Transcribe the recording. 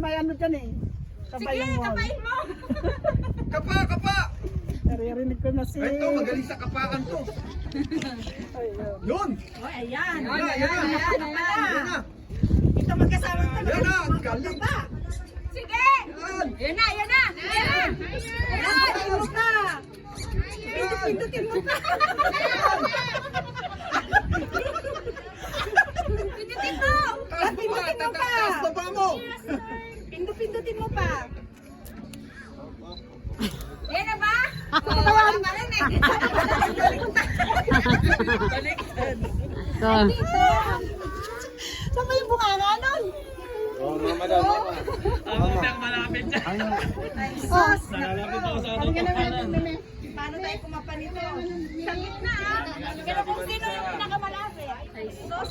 may ano dyan eh. Kabayan Sige, mo. kapain mo. Kapa, kapa! Naririnig ko na si... Ito, magaling sa kapakan to. Ayun. Yun! Oh, ayan. Yan na, yan na. Yan na. Ito magkasama ka. Yan na, ang galing. Sige. Yan. Yan na, yan na. Yan na. Pindutin mo pa. Pindutin mo pa. Pindutin mo. Taas mo pa, taas baba mo. Pindutin mo pa. Yan na ba? Wala pa rin eh. So, Saan ba yung bunganga nun? Oh, madam. Sos! Paano tayo kumapa nito? Sa gitna ah! Pero kung sino yung pinakamalapit? Sos!